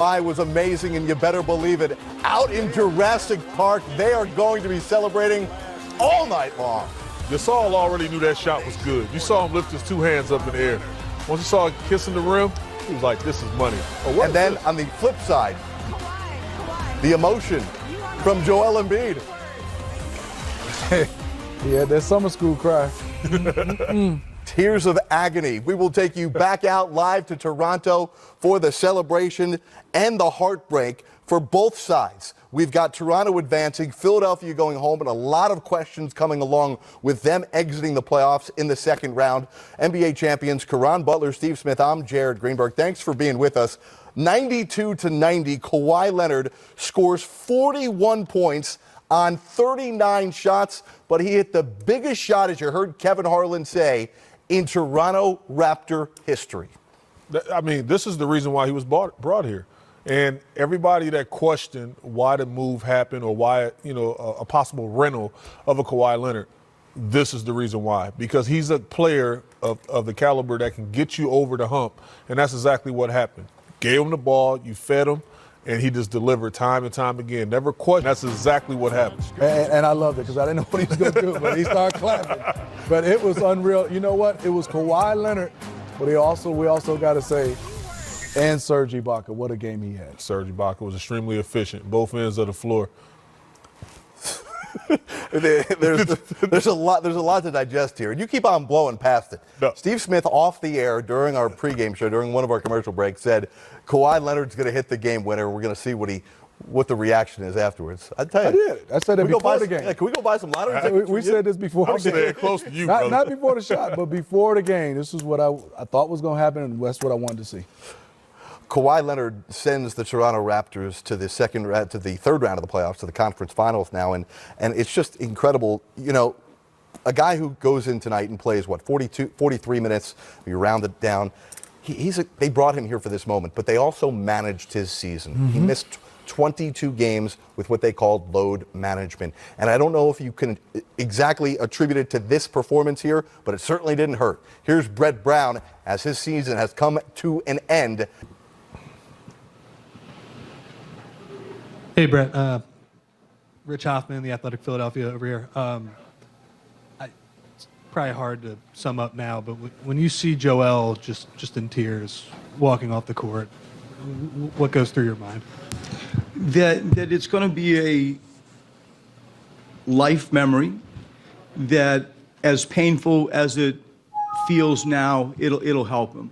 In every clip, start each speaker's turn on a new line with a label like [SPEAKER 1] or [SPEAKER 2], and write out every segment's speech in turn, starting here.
[SPEAKER 1] Kawwhi was amazing, and you better believe it. Out in Jurassic Park, they are going to be celebrating all night long.
[SPEAKER 2] Gasol already knew that shot was good. You saw him lift his two hands up in the air. Once you saw him kissing the rim, he was like, this is money.
[SPEAKER 1] Oh, and then on the flip side, the emotion from Joel Embiid.
[SPEAKER 3] Yeah, that summer school cry.
[SPEAKER 1] Tears of agony. We will take you back out live to Toronto for the celebration and the heartbreak for both sides. We've got Toronto advancing, Philadelphia going home, and a lot of questions coming along with them exiting the playoffs in the second round. NBA champions Caron Butler, Steve Smith, I'm Jared Greenberg. Thanks for being with us. 92-90, Kawhi Leonard scores 41 points on 39 shots, but he hit the biggest shot, as you heard Kevin Harlan say, in Toronto Raptor history.
[SPEAKER 2] I mean, this is the reason why he was brought here. And everybody that questioned why the move happened or why, a possible rental of a Kawhi Leonard, this is the reason why. Because he's a player of the caliber that can get you over the hump, and that's exactly what happened. Gave him the ball, you fed him, and he just delivered time and time again. Never questioned. That's exactly what happened.
[SPEAKER 3] And I loved it because I didn't know what he was going to do, but he started clapping. But it was unreal. You know what? It was Kawhi Leonard, but we also got to say, and Serge Ibaka, what a game he had.
[SPEAKER 2] Serge Ibaka was extremely efficient, both ends of the floor.
[SPEAKER 1] There's a lot to digest here, and you keep on blowing past it.
[SPEAKER 2] No.
[SPEAKER 1] Steve Smith off the air during our pregame show, during one of our commercial breaks, said Kawhi Leonard's going to hit the game winner. We're going to see what the reaction is afterwards. I tell you,
[SPEAKER 3] I did. I said that before the game.
[SPEAKER 1] Yeah, can we go buy some lottery tickets?
[SPEAKER 3] We said this before the game.
[SPEAKER 2] I'm staying close to you,
[SPEAKER 3] not before the shot, but before the game. This is what I thought was going to happen, and that's what I wanted to see.
[SPEAKER 1] Kawhi Leonard sends the Toronto Raptors to the third round of the playoffs, to the conference finals now, and it's just incredible. A guy who goes in tonight and plays 43 minutes. You round it down. They brought him here for this moment, but they also managed his season. Mm-hmm. He missed 22 games with what they called load management, and I don't know if you can exactly attribute it to this performance here, but it certainly didn't hurt. Here's Brett Brown as his season has come to an end.
[SPEAKER 4] Hey, Brett. Rich Hoffman, The Athletic Philadelphia over here. It's probably hard to sum up now, but when you see Joel just in tears walking off the court, what goes through your mind?
[SPEAKER 5] That it's going to be a life memory, that as painful as it feels now, it'll help him.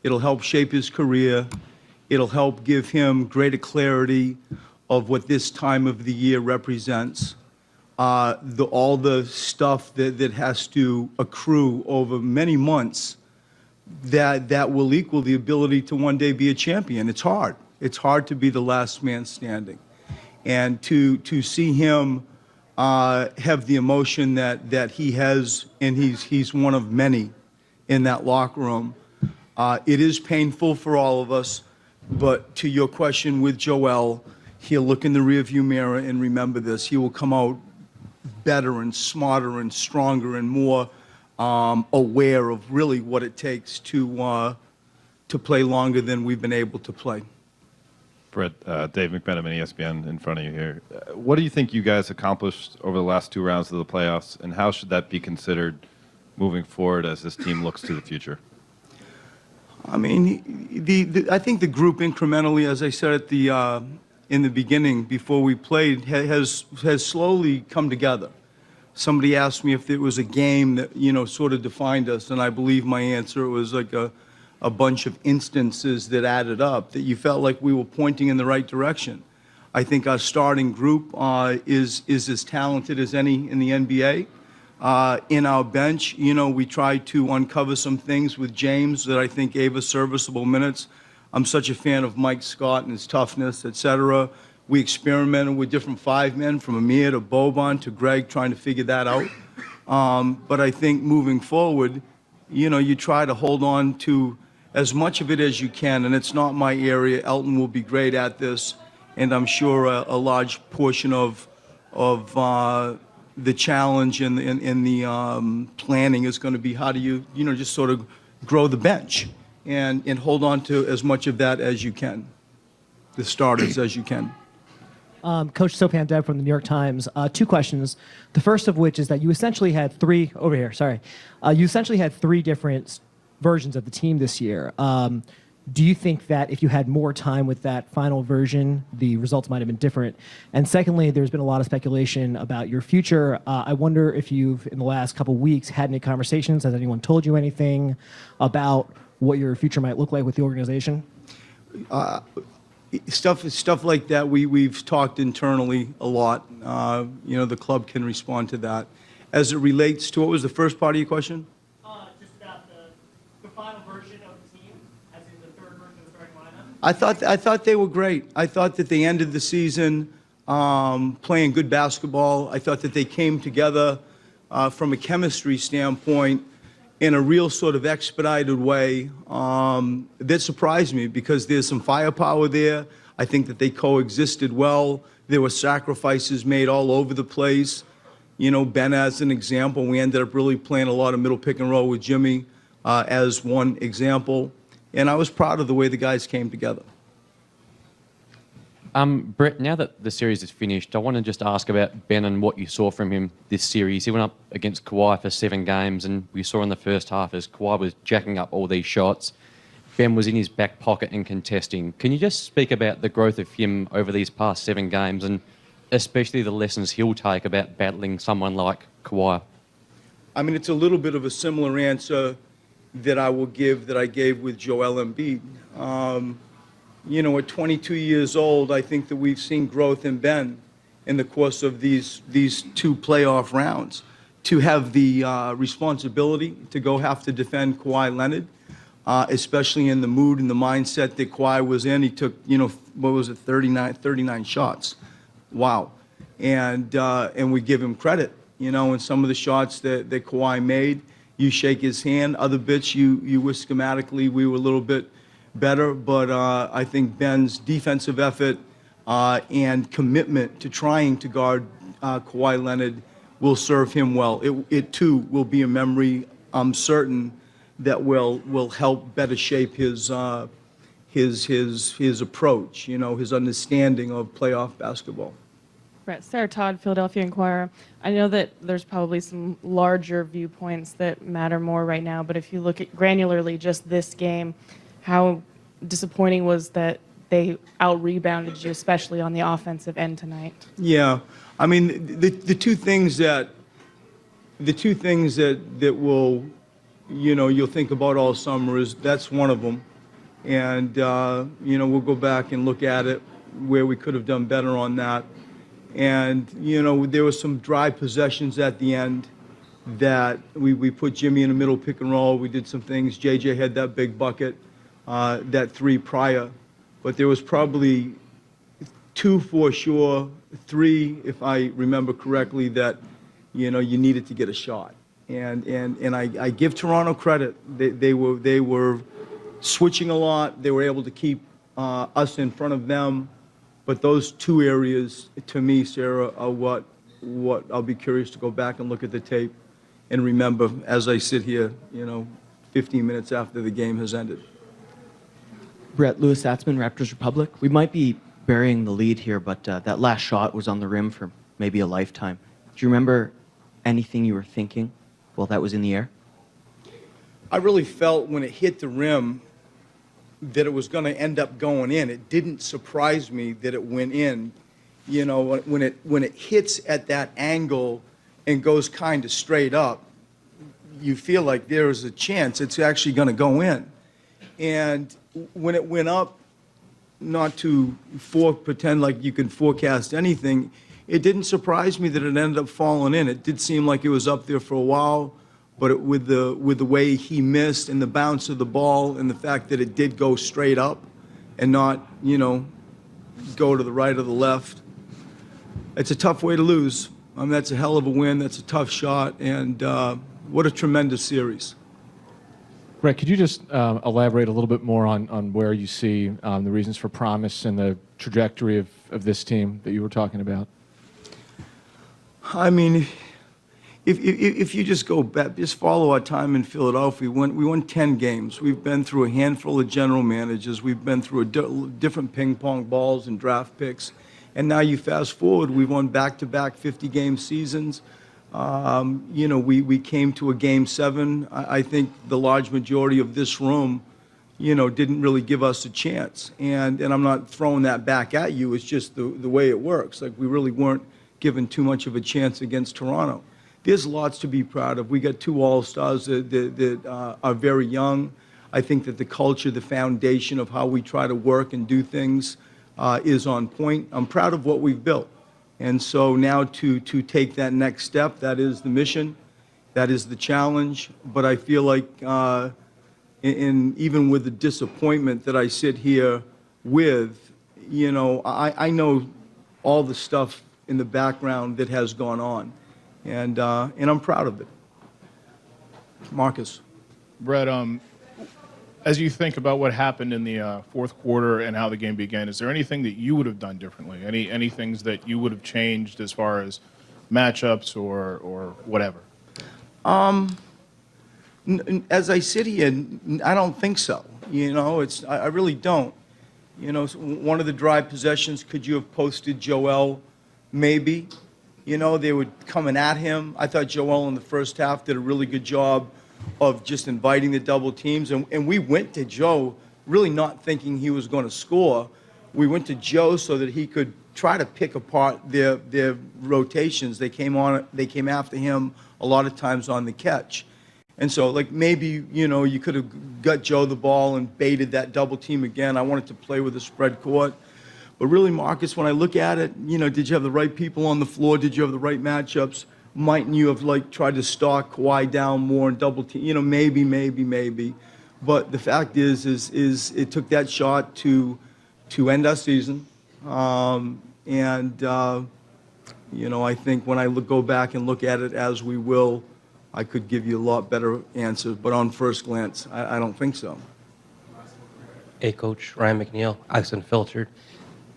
[SPEAKER 5] It'll help shape his career. It'll help give him greater clarity of what this time of the year represents, all the stuff that has to accrue over many months that will equal the ability to one day be a champion. It's hard. It's hard to be the last man standing. And to see him have the emotion that he has, and he's one of many in that locker room, it is painful for all of us. But to your question with Joel, he'll look in the rearview mirror and remember this. He will come out better and smarter and stronger and more aware of really what it takes to play longer than we've been able to play.
[SPEAKER 6] Brett, Dave McMenamin, ESPN, in front of you here. What do you think you guys accomplished over the last two rounds of the playoffs, and how should that be considered moving forward as this team looks to the future?
[SPEAKER 5] I mean, I think the group incrementally, as I said in the beginning, before we played, has slowly come together. Somebody asked me if it was a game that, sort of defined us, and I believe my answer was like a bunch of instances that added up, that you felt like we were pointing in the right direction. I think our starting group is as talented as any in the NBA. In our bench, we tried to uncover some things with James that I think gave us serviceable minutes. I'm such a fan of Mike Scott and his toughness, et cetera. We experimented with different five men, from Amir to Boban to Greg, trying to figure that out. But I think moving forward, you try to hold on to as much of it as you can, and it's not my area. Elton will be great at this, and I'm sure a large portion of the challenge and the planning is going to be how do you just sort of grow the bench and hold on to as much of that as you can. the starters as you can.
[SPEAKER 7] Coach Sopan Deb from the New York Times. Two questions. The first of which is that you essentially had three you essentially had three different versions of the team this year. Do you think that if you had more time with that final version, the results might have been different? And secondly, there's been a lot of speculation about your future. I wonder if you've, in the last couple of weeks, had any conversations. Has anyone told you anything about what your future might look like with the organization?
[SPEAKER 5] Stuff like that, we've talked internally a lot. The club can respond to that. As it relates to, what was the first part of your question?
[SPEAKER 7] Just about the final version of the team, as in the third version of the starting lineup.
[SPEAKER 5] I thought they were great. I thought that they ended the season playing good basketball. I thought that they came together from a chemistry standpoint in a real sort of expedited way that surprised me because there's some firepower there. I think that they coexisted well. There were sacrifices made all over the place. Ben as an example, we ended up really playing a lot of middle pick and roll with Jimmy as one example. And I was proud of the way the guys came together.
[SPEAKER 8] Brett, now that the series is finished, I want to just ask about Ben and what you saw from him this series. He went up against Kawwhi for 7 games, and we saw in the first half as Kawwhi was jacking up all these shots, Ben was in his back pocket and contesting. Can you just speak about the growth of him over these past 7 games, and especially the lessons he'll take about battling someone like Kawwhi?
[SPEAKER 5] I mean, it's a little bit of a similar answer that I gave with Joel Embiid. At 22 years old, I think that we've seen growth in Ben in the course of these 2 playoff rounds. To have the responsibility to go have to defend Kawhi Leonard, especially in the mood and the mindset that Kawhi was in. He took, 39 shots. Wow. And we give him credit, in some of the shots that Kawhi made. You shake his hand. Other bits, you wish schematically we were a little bit better, but I think Ben's defensive effort and commitment to trying to guard Kawhi Leonard will serve him well. It too will be a memory, I'm certain, that will help better shape his approach, his understanding of playoff basketball.
[SPEAKER 9] Brett, Sarah Todd, Philadelphia Inquirer. I know that there's probably some larger viewpoints that matter more right now, but if you look at granularly just this game, how disappointing was that they out-rebounded you, especially on the offensive end tonight? Yeah,
[SPEAKER 5] I mean, the two things that will, you'll think about all summer is that's one of them, and we'll go back and look at it where we could have done better on that, and there were some dry possessions at the end that we put Jimmy in the middle pick and roll. We did some things. JJ had that big bucket. That 3 prior, but there was probably 2 for sure, 3, if I remember correctly, that you needed to get a shot. And I give Toronto credit. They were switching a lot. They were able to keep us in front of them. But those 2 areas, to me, Sarah, are what I'll be curious to go back and look at the tape and remember as I sit here, 15 minutes after the game has ended.
[SPEAKER 10] Brett, Louis Satzman, Raptors Republic. We might be burying the lead here, but that last shot was on the rim for maybe a lifetime. Do you remember anything you were thinking while that was in the air?
[SPEAKER 5] I really felt when it hit the rim that it was going to end up going in. It didn't surprise me that it went in. When it hits at that angle and goes kind of straight up, you feel like there is a chance it's actually going to go in. And when it went up, not to pretend like you can forecast anything, it didn't surprise me that it ended up falling in. It did seem like it was up there for a while, but with the way he missed and the bounce of the ball and the fact that it did go straight up and not, go to the right or the left, it's a tough way to lose. That's a hell of a win. That's a tough shot, and what a tremendous series.
[SPEAKER 11] Brett, could you just elaborate a little bit more on where you see the reasons for promise and the trajectory of this team that you were talking about?
[SPEAKER 5] I mean, if you just go back, just follow our time in Philadelphia, we won 10 games. We've been through a handful of general managers. We've been through different ping pong balls and draft picks. And now you fast forward, we've won back-to-back 50-game seasons. We came to a Game 7. I think the large majority of this room, didn't really give us a chance. And I'm not throwing that back at you. It's just the way it works. Like, we really weren't given too much of a chance against Toronto. There's lots to be proud of. We got 2 All-Stars that are very young. I think that the culture, the foundation of how we try to work and do things is on point. I'm proud of what we've built. And so now to take that next step, that is the mission, that is the challenge. But I feel like even with the disappointment that I sit here with, I know all the stuff in the background that has gone on. And I'm proud of it. Marcus.
[SPEAKER 12] Brett, as you think about what happened in the fourth quarter and how the game began, is there anything that you would have done differently? Any things that you would have changed as far as matchups or whatever?
[SPEAKER 5] As I sit here, I don't think so. I really don't. One of the drive possessions, could you have posted Joel? Maybe. They were coming at him. I thought Joel in the first half did a really good job of just inviting the double teams. And we went to Joe really not thinking he was going to score. We went to Joe so that he could try to pick apart their rotations. They came after him a lot of times on the catch. And so, maybe, you could have got Joe the ball and baited that double team again. I wanted to play with a spread court. But really, Marcus, when I look at it, did you have the right people on the floor? Did you have the right matchups? Mightn't you have tried to stalk Kawhi down more and double team? Maybe. But the fact is it took that shot to end our season. I think when I go back and look at it as we will, I could give you a lot better answers. But on first glance, I don't think so.
[SPEAKER 13] Hey, Coach, Ryan McNeil, Alex Unfiltered.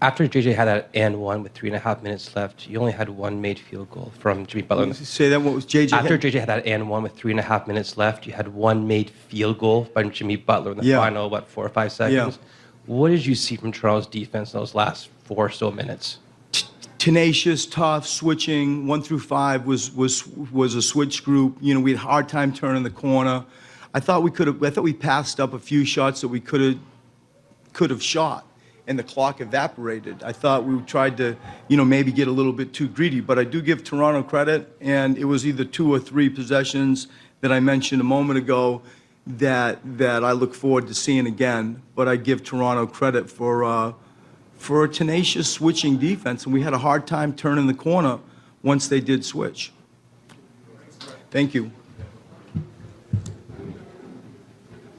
[SPEAKER 13] After JJ had that and one with 3.5 minutes left, you only had one made field goal from Jimmy Butler.
[SPEAKER 5] Say that, what was JJ?
[SPEAKER 13] After JJ had that and one with 3.5 minutes left, you had one made field goal by Jimmy Butler in the final, 4 or 5 seconds. Yeah. What did you see from Toronto's defense in those last 4 or so minutes?
[SPEAKER 5] Tenacious, tough, switching. 1 through 5 was a switch group. We had a hard time turning the corner. I thought we passed up a few shots that we could have shot, and the clock evaporated. I thought we tried to, maybe get a little bit too greedy, but I do give Toronto credit, and it was either 2 or 3 possessions that I mentioned a moment ago that I look forward to seeing again. But I give Toronto credit for a tenacious switching defense, and we had a hard time turning the corner once they did switch. Thank you.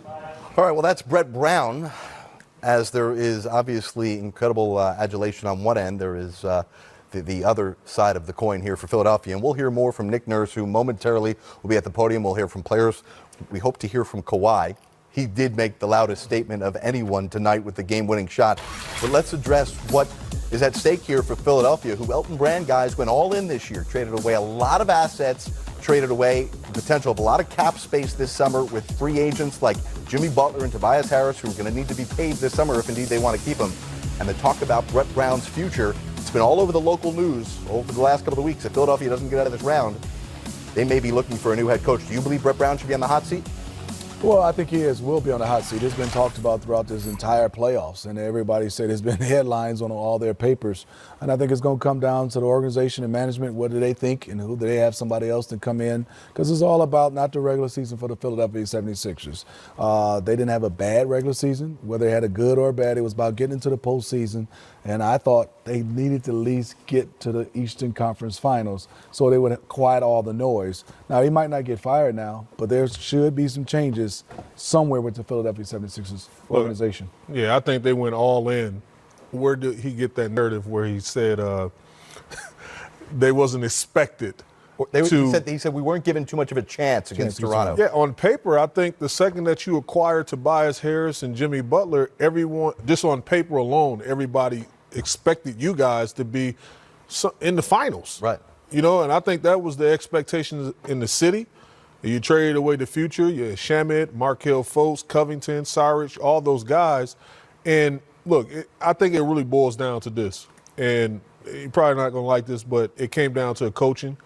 [SPEAKER 1] All right, well, that's Brett Brown. As there is obviously incredible adulation on one end, there is the other side of the coin here for Philadelphia. And we'll hear more from Nick Nurse, who momentarily will be at the podium. We'll hear from players. We hope to hear from Kawhi. He did make the loudest statement of anyone tonight with the game-winning shot. But let's address what is at stake here for Philadelphia, who Elton Brand guys went all in this year, traded away a lot of assets, traded away the potential of a lot of cap space this summer with free agents like Jimmy Butler and Tobias Harris, who are going to need to be paid this summer if indeed they want to keep him. And the talk about Brett Brown's future, it's been all over the local news over the last couple of weeks. If Philadelphia doesn't get out of this round, they may be looking for a new head coach. Do you believe Brett Brown should be on the hot seat?
[SPEAKER 3] Well, I think he will be on the hot seat. It's been talked about throughout this entire playoffs, and everybody said there's been headlines on all their papers. And I think it's going to come down to the organization and management. What do they think, and who do they have somebody else to come in? Because it's all about not the regular season for the Philadelphia 76ers. They didn't have a bad regular season. Whether they had a good or bad, it was about getting into the postseason. And I thought they needed to at least get to the Eastern Conference Finals so they would quiet all the noise. Now, he might not get fired now, but there should be some changes somewhere with the Philadelphia 76ers organization.
[SPEAKER 2] Yeah, I think they went all in. Where did he get that narrative where he said they wasn't expected?
[SPEAKER 1] He said we weren't given too much of a chance against Toronto.
[SPEAKER 2] Yeah, on paper, I think the second that you acquire Tobias Harris and Jimmy Butler, everyone, just on paper alone, everybody expected you guys to be in the finals.
[SPEAKER 1] Right.
[SPEAKER 2] You know, and I think that was the expectations in the city. You traded away the future. You had Shamet, Markelle Fultz, Covington, Saric, all those guys. And look, I think it really boils down to this. And you're probably not going to like this, but it came down to coaching.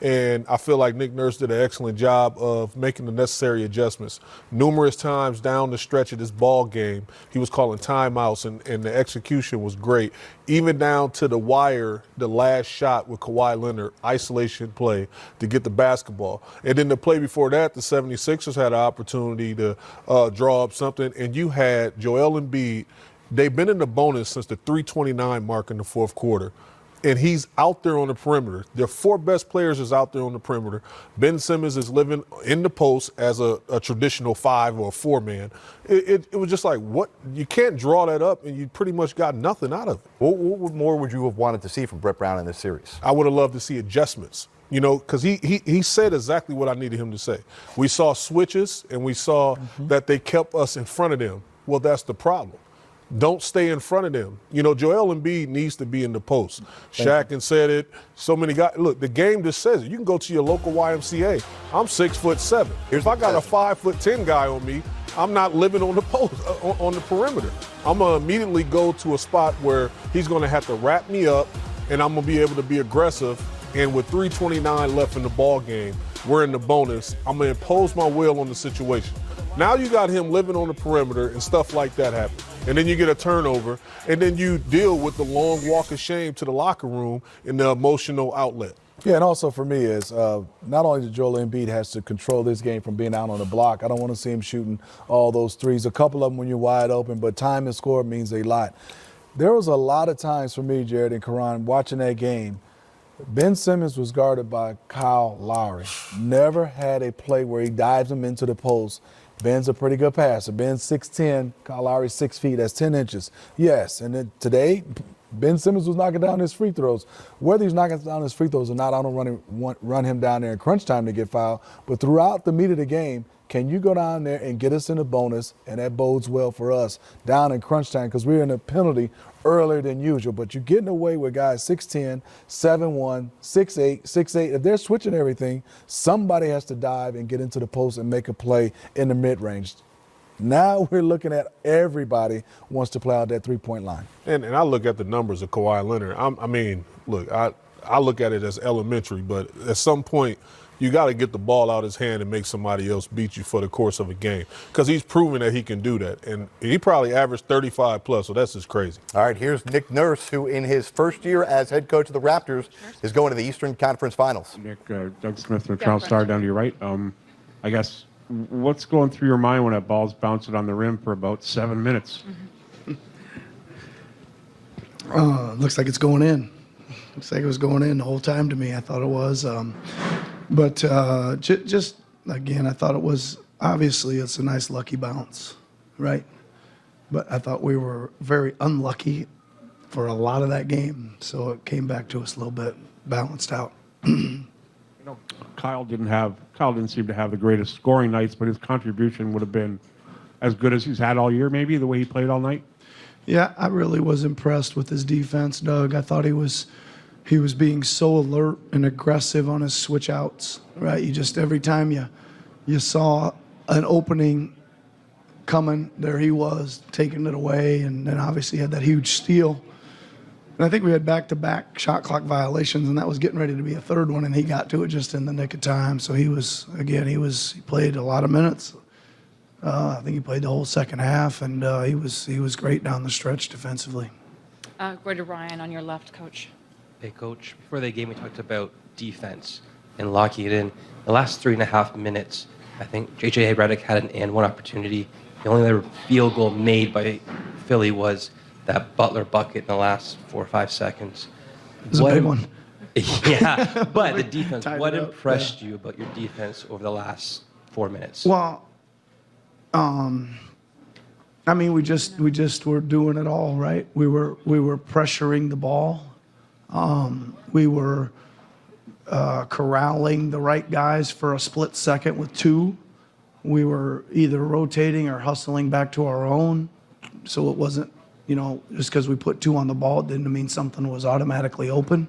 [SPEAKER 2] And I feel like Nick Nurse did an excellent job of making the necessary adjustments. Numerous times down the stretch of this ball game, he was calling timeouts, and the execution was great. Even down to the wire, the last shot with Kawhi Leonard, isolation play to get the basketball. And then the play before that, the 76ers had an opportunity to draw up something, and you had Joel Embiid. They've been in the bonus since the 3:29 mark in the fourth quarter. And he's out there on the perimeter. Their four best players is out there on the perimeter. Ben Simmons is living in the post as a traditional 5 or a 4-man. It was just like, what? You can't draw that up, and you pretty much got nothing out of it.
[SPEAKER 1] What more would you have wanted to see from Brett Brown in this series?
[SPEAKER 2] I would have loved to see adjustments, you know, because he said exactly what I needed him to say. We saw switches, and we saw that they kept us in front of them. Well, that's the problem. Don't stay in front of them. You know, Joel Embiid needs to be in the post. Shaq said it. So many guys. Look, the game just says it. You can go to your local YMCA. I'm 6'7". If I got a 5'10" guy on me, I'm not living on the post, on the perimeter. I'm going to immediately go to a spot where he's going to have to wrap me up, and I'm going to be able to be aggressive. And with 3:29 left in the ball game, we're in the bonus. I'm going to impose my will on the situation. Now you got him living on the perimeter and stuff like that happen. And then you get a turnover, and then you deal with the long walk of shame to the locker room and the emotional outlet.
[SPEAKER 3] Yeah, and also for me is not only did Joel Embiid has to control this game from being out on the block. I don't want to see him shooting all those threes. A couple of them when you're wide open, but time and score means a lot. There was a lot of times for me, Jared and Karan, watching that game, Ben Simmons was guarded by Kyle Lowry. Never had a play where he dives him into the post. Ben's a pretty good passer. Ben's 6'10", Kyle Lowry's 6 feet. That's 10 inches. Yes, and then today, Ben Simmons was knocking down his free throws. Whether he's knocking down his free throws or not, I don't run him down there in crunch time to get fouled. But throughout the meat of the game, can you go down there and get us in a bonus? And that bodes well for us down in crunch time because we're in a penalty earlier than usual. But you're getting away with guys 6'10", 7'1", 6'8", 6'8". If they're switching everything, somebody has to dive and get into the post and make a play in the mid-range. Now we're looking at everybody wants to play out that three-point line.
[SPEAKER 2] And I look at the numbers of Kawhi Leonard. I look at it as elementary, but at some point, you got to get the ball out of his hand and make somebody else beat you for the course of a game because he's proven that he can do that. And he probably averaged 35+, so that's just crazy.
[SPEAKER 1] All right, here's Nick Nurse, who in his first year as head coach of the Raptors is going to the Eastern Conference Finals.
[SPEAKER 14] Nick, Doug Smith from Charles Star down to your right. I guess what's going through your mind when that ball's bouncing on the rim for about 7 minutes?
[SPEAKER 15] Looks like it's going in. Looks like it was going in the whole time to me. I thought it was. But just, again, I thought it was, obviously, it's a nice lucky bounce, right? But I thought we were very unlucky for a lot of that game. So it came back to us a little bit balanced out.
[SPEAKER 14] Kyle didn't seem to have the greatest scoring nights, but his contribution would have been as good as he's had all year, maybe, the way he played all night.
[SPEAKER 15] Yeah, I really was impressed with his defense, Doug. I thought he was being so alert and aggressive on his switch outs, right? You just, every time you saw an opening coming, there he was, taking it away, and then obviously had that huge steal. And I think we had back-to-back shot clock violations, and that was getting ready to be a third one, and he got to it just in the nick of time. So he played a lot of minutes. I think he played the whole second half, and he was great down the stretch defensively.
[SPEAKER 9] Go to Ryan on your left, Coach.
[SPEAKER 13] Hey, Coach, before the game we talked about defense and locking it in. The last 3.5 minutes, I think J.J. Redick had an and-one opportunity. The only other field goal made by Philly was that Butler bucket in the last 4 or 5 seconds.
[SPEAKER 15] It was a big one.
[SPEAKER 13] Yeah, but the defense, what impressed you about your defense over the last 4 minutes?
[SPEAKER 15] Well, I mean, we just were doing it all, right? We were pressuring the ball. We were corralling the right guys for a split second with two. We were either rotating or hustling back to our own. So it wasn't, just because we put two on the ball, it didn't mean something was automatically open.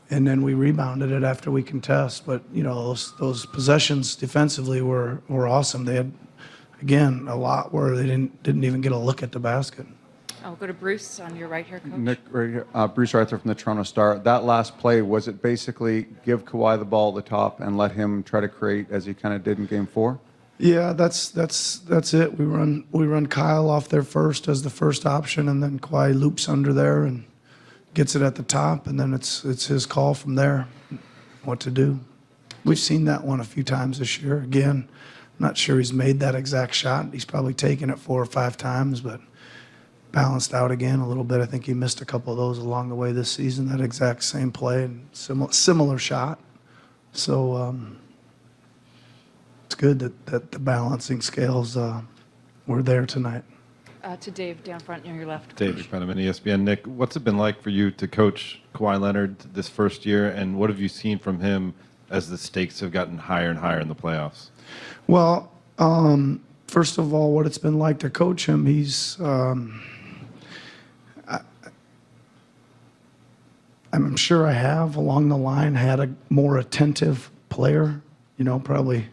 [SPEAKER 15] and then we rebounded it after we contest. But those possessions defensively were awesome. They had, again, a lot where they didn't even get a look at the basket.
[SPEAKER 16] I'll go to Bruce on your right here, Coach.
[SPEAKER 17] Nick, right here. Bruce Arthur from the Toronto Star. That last play, was it basically give Kawhi the ball at the top and let him try to create as he kind of did in Game 4?
[SPEAKER 15] Yeah, that's it. We run Kyle off there first as the first option, and then Kawhi loops under there and gets it at the top, and then it's his call from there what to do. We've seen that one a few times this year. Again, I'm not sure he's made that exact shot. He's probably taken it 4 or 5 times, but balanced out again a little bit. I think he missed a couple of those along the way this season, that exact same play and similar shot. So it's good that the balancing scales were there tonight.
[SPEAKER 16] To Dave down front near your left.
[SPEAKER 6] Dave McMenamin, ESPN. Nick, what's it been like for you to coach Kawhi Leonard this first year, and what have you seen from him as the stakes have gotten higher and higher in the playoffs?
[SPEAKER 15] Well, first of all, what it's been like to coach him, he's I'm sure I have along the line had a more attentive player, probably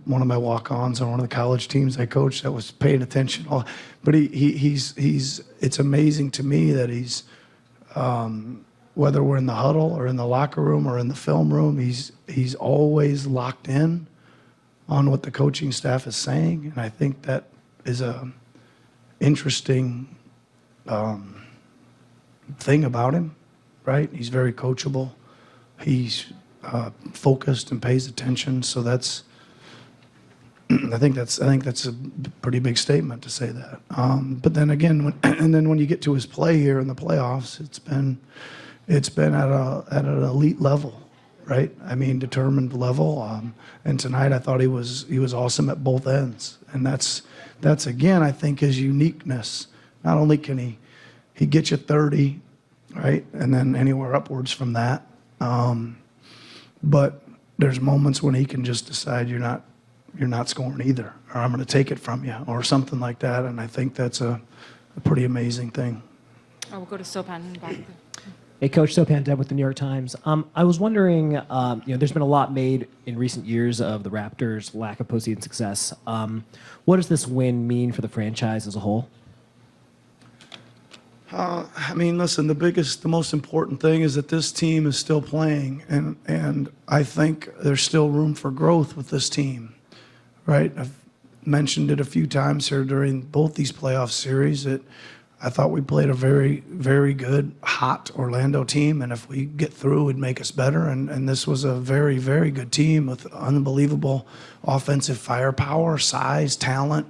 [SPEAKER 15] one of my walk-ons on one of the college teams I coached that was paying attention. But he's it's amazing to me that he's, whether we're in the huddle or in the locker room or in the film room, he's always locked in on what the coaching staff is saying. And I think that is a interesting thing about him. Right? He's very coachable. He's focused and pays attention. So I think that's a pretty big statement to say that. But then again, when you get to his play here in the playoffs, it's been at an elite level, right? I mean, determined level. And tonight I thought he was awesome at both ends. And that's again, I think, his uniqueness. Not only can he get you 30. Right, and then anywhere upwards from that. But there's moments when he can just decide you're not scoring either, or I'm going to take it from you, or something like that. And I think that's a pretty amazing thing.
[SPEAKER 16] We'll go to Sopan in the back.
[SPEAKER 7] Hey, Coach, Sopan Deb with the New York Times. I was wondering, there's been a lot made in recent years of the Raptors' lack of postseason success. What does this win mean for the franchise as a whole?
[SPEAKER 15] I mean, listen, the most important thing is that this team is still playing, and I think there's still room for growth with this team, right? I've mentioned it a few times here during both these playoff series that I thought we played a very, very good, hot Orlando team, and if we get through, it would make us better, and this was a very, very good team with unbelievable offensive firepower, size, talent,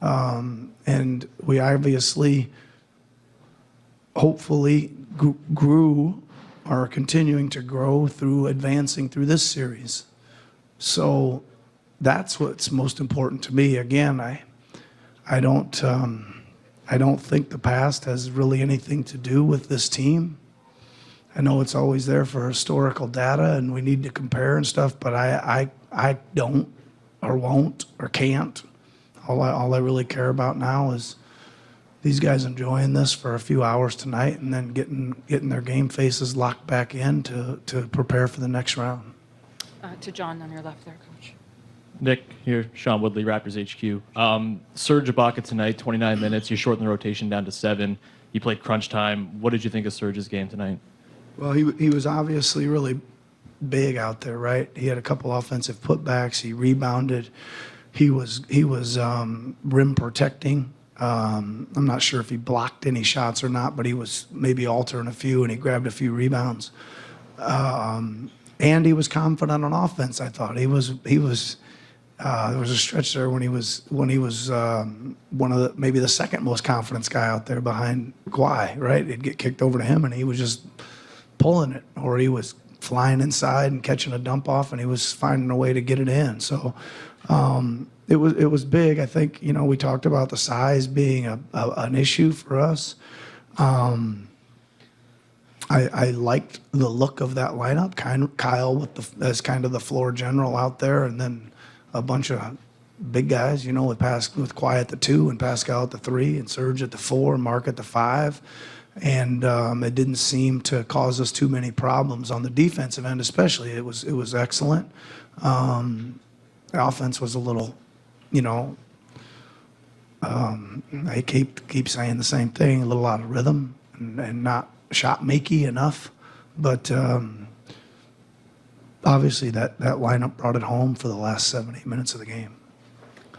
[SPEAKER 15] and we obviously hopefully grew or are continuing to grow through advancing through this series. So that's what's most important to me. Again, I don't think the past has really anything to do with this team. I know it's always there for historical data and we need to compare and stuff, but I don't or won't or can't. All I really care about now is these guys enjoying this for a few hours tonight and then getting their game faces locked back in to prepare for the next round.
[SPEAKER 16] To John on your left there, Coach.
[SPEAKER 18] Nick here, Sean Woodley, Raptors HQ. Serge Ibaka tonight, 29 minutes. You shortened the rotation down to 7. You played crunch time. What did you think of Serge's game tonight?
[SPEAKER 15] Well, he was obviously really big out there, right? He had a couple offensive putbacks. He rebounded. He was rim protecting. I'm not sure if he blocked any shots or not, but he was maybe altering a few, and he grabbed a few rebounds. And he was confident on offense. I thought there was a stretch there when he was one of maybe the second most confidence guy out there behind Kawhi. Right, it'd get kicked over to him, and he was just pulling it, or he was flying inside and catching a dump off, and he was finding a way to get it in. So. It was big. I think, we talked about the size being an issue for us. I liked the look of that lineup. Kyle as kind of the floor general out there, and then a bunch of big guys, with Kawhi at the 2 and Pascal at the 3 and Serge at the 4 and Mark at the 5. and it didn't seem to cause us too many problems on the defensive end, especially. It was excellent. The offense was a little, I keep saying the same thing, a little out of rhythm and not shot makey enough, but obviously that lineup brought it home for the last 7-8 minutes of the game.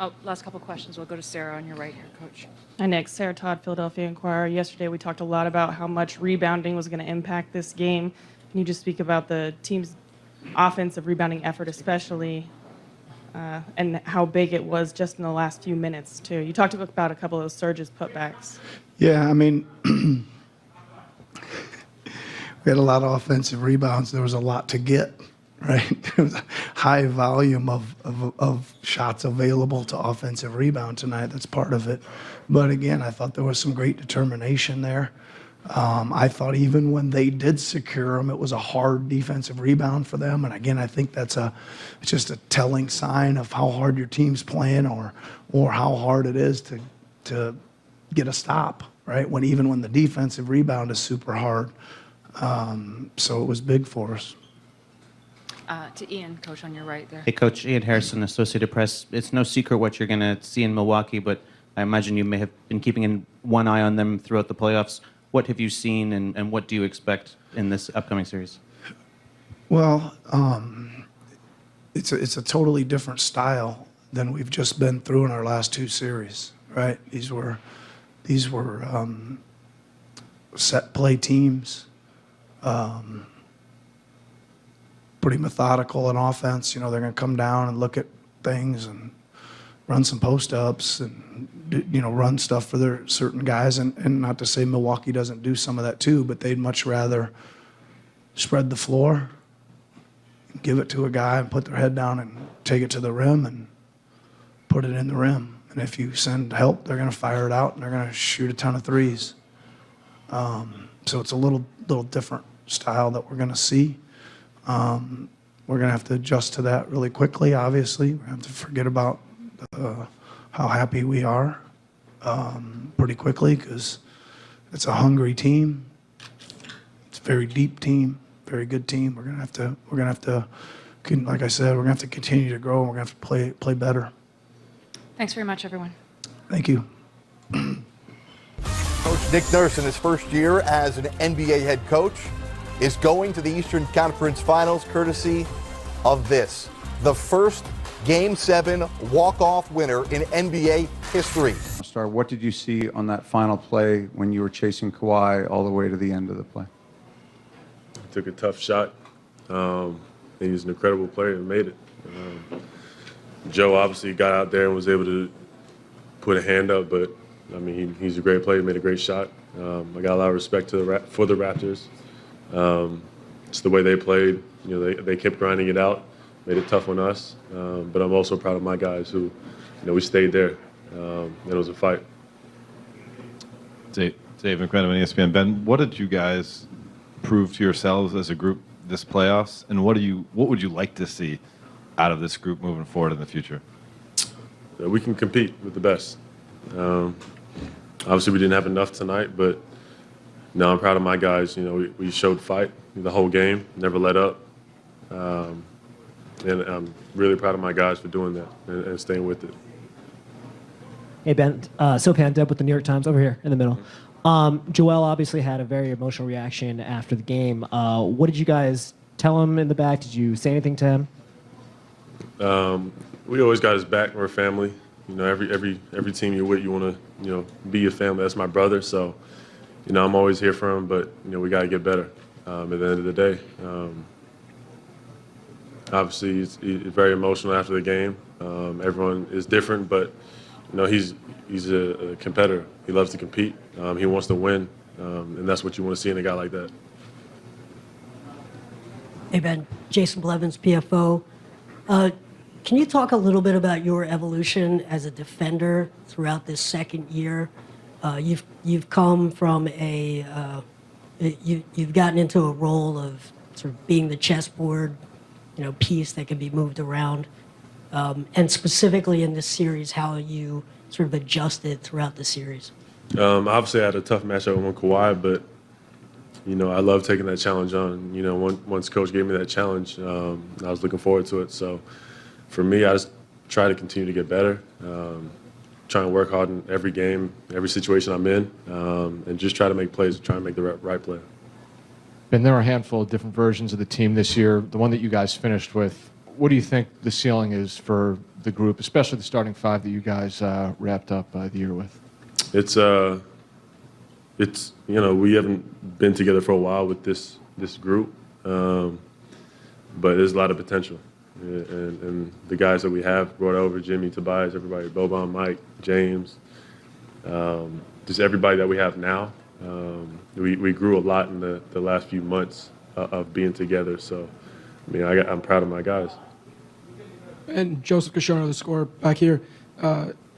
[SPEAKER 16] Oh, last couple questions. We'll go to Sarah on your right here, Coach.
[SPEAKER 9] Hi, Nick. Sarah Todd, Philadelphia Inquirer. Yesterday, we talked a lot about how much rebounding was going to impact this game. Can you just speak about the team's offensive rebounding effort, especially, and how big it was just in the last few minutes, too? You talked about a couple of those Surge's putbacks.
[SPEAKER 15] Yeah, I mean, we had a lot of offensive rebounds. There was a lot to get, right? There was a high volume of shots available to offensive rebound tonight. That's part of it. But again, I thought there was some great determination there. I thought even when they did secure them, it was a hard defensive rebound for them. And again, I think it's just a telling sign of how hard your team's playing, or how hard it is to get a stop, right? Even when the defensive rebound is super hard. So it was big for us.
[SPEAKER 16] To Ian, Coach, on your right there.
[SPEAKER 19] Hey, Coach. Ian Harrison, Associated Press. It's no secret what you're going to see in Milwaukee, but I imagine you may have been keeping one eye on them throughout the playoffs. What have you seen, and what do you expect in this upcoming series?
[SPEAKER 15] Well, it's a totally different style than we've just been through in our last two series, right? These were set play teams, pretty methodical in offense. They're going to come down and look at things and run some post-ups and, run stuff for their certain guys. And not to say Milwaukee doesn't do some of that too, but they'd much rather spread the floor, give it to a guy and put their head down and take it to the rim and put it in the rim. And if you send help, they're going to fire it out and they're going to shoot a ton of threes. So it's a little different style that we're going to see. We're going to have to adjust to that really quickly, obviously. We're going to have to forget about how happy we are pretty quickly, because it's a hungry team. It's a very deep team, very good team. We're going to have to, like I said, we're going to have to continue to grow, and we're going to have to play better.
[SPEAKER 16] Thanks very much, everyone.
[SPEAKER 15] Thank you.
[SPEAKER 1] Coach Nick Nurse, in his first year as an NBA head coach, is going to the Eastern Conference Finals courtesy of this, the first Game 7 walk-off winner in NBA history.
[SPEAKER 17] Star, what did you see on that final play when you were chasing Kawhi all the way to the end of the play?
[SPEAKER 20] Took a tough shot. He was an incredible player and made it. Joe obviously got out there and was able to put a hand up, but I mean, he's a great player, made a great shot. I got a lot of respect for the Raptors. It's the way they played. They kept grinding it out, made it tough on us. But I'm also proud of my guys who, we stayed there. And it was a fight.
[SPEAKER 6] Dave McMenamin, ESPN. Ben, what did you guys prove to yourselves as a group this playoffs, and what would you like to see out of this group moving forward in the future?
[SPEAKER 20] We can compete with the best. Obviously, we didn't have enough tonight, but I'm proud of my guys. We showed fight the whole game, never let up. And I'm really proud of my guys for doing that and staying with it.
[SPEAKER 7] Hey, Ben. Sopan Deb with the New York Times over here in the middle. Joel obviously had a very emotional reaction after the game. What did you guys tell him in the back? Did you say anything to him?
[SPEAKER 20] We always got his back. We're family. Every team you're with, you want to be your family. That's my brother. So, I'm always here for him. But we got to get better. At the end of the day, obviously he's very emotional after the game. Everyone is different, but he's a competitor. He loves to compete. He wants to win, and that's what you want to see in a guy like that.
[SPEAKER 21] Hey, Ben. Jason Blevins, PFO. Can you talk a little bit about your evolution as a defender throughout this second year? You've come from you've gotten into a role of sort of being the chessboard, piece that can be moved around, and specifically in this series, how you sort of adjusted throughout the series.
[SPEAKER 20] Obviously, I had a tough matchup with Kawhi, but I love taking that challenge on. Once Coach gave me that challenge, I was looking forward to it. So for me, I just try to continue to get better, try and work hard in every game, every situation I'm in, and just try to make plays, try and make the right play.
[SPEAKER 11] Ben, there are a handful of different versions of the team this year. The one that you guys finished with, what do you think the ceiling is for the group, especially the starting five that you guys wrapped up the year with?
[SPEAKER 20] It's we haven't been together for a while with this group, but there's a lot of potential. And the guys that we have brought over, Jimmy, Tobias, everybody, Boban, Mike, James, just everybody that we have now. We grew a lot in the last few months of being together. So, I'm proud of my guys.
[SPEAKER 4] And Joseph Casharo, the scorer back here.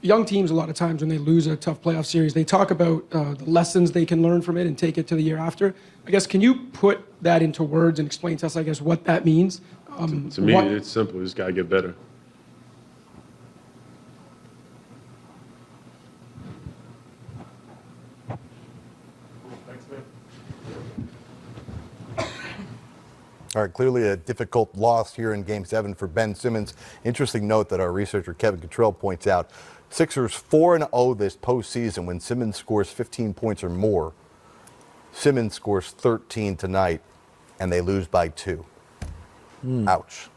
[SPEAKER 4] Young teams, a lot of times when they lose a tough playoff series, they talk about the lessons they can learn from it and take it to the year after. I guess, can you put that into words and explain to us, I guess, what that means?
[SPEAKER 20] To me, it's simple. You just got to get better.
[SPEAKER 1] All right, clearly a difficult loss here in Game 7 for Ben Simmons. Interesting note that our researcher Kevin Cottrell points out. Sixers 4-0 this postseason when Simmons scores 15 points or more. Simmons scores 13 tonight, and they lose by 2. Ouch.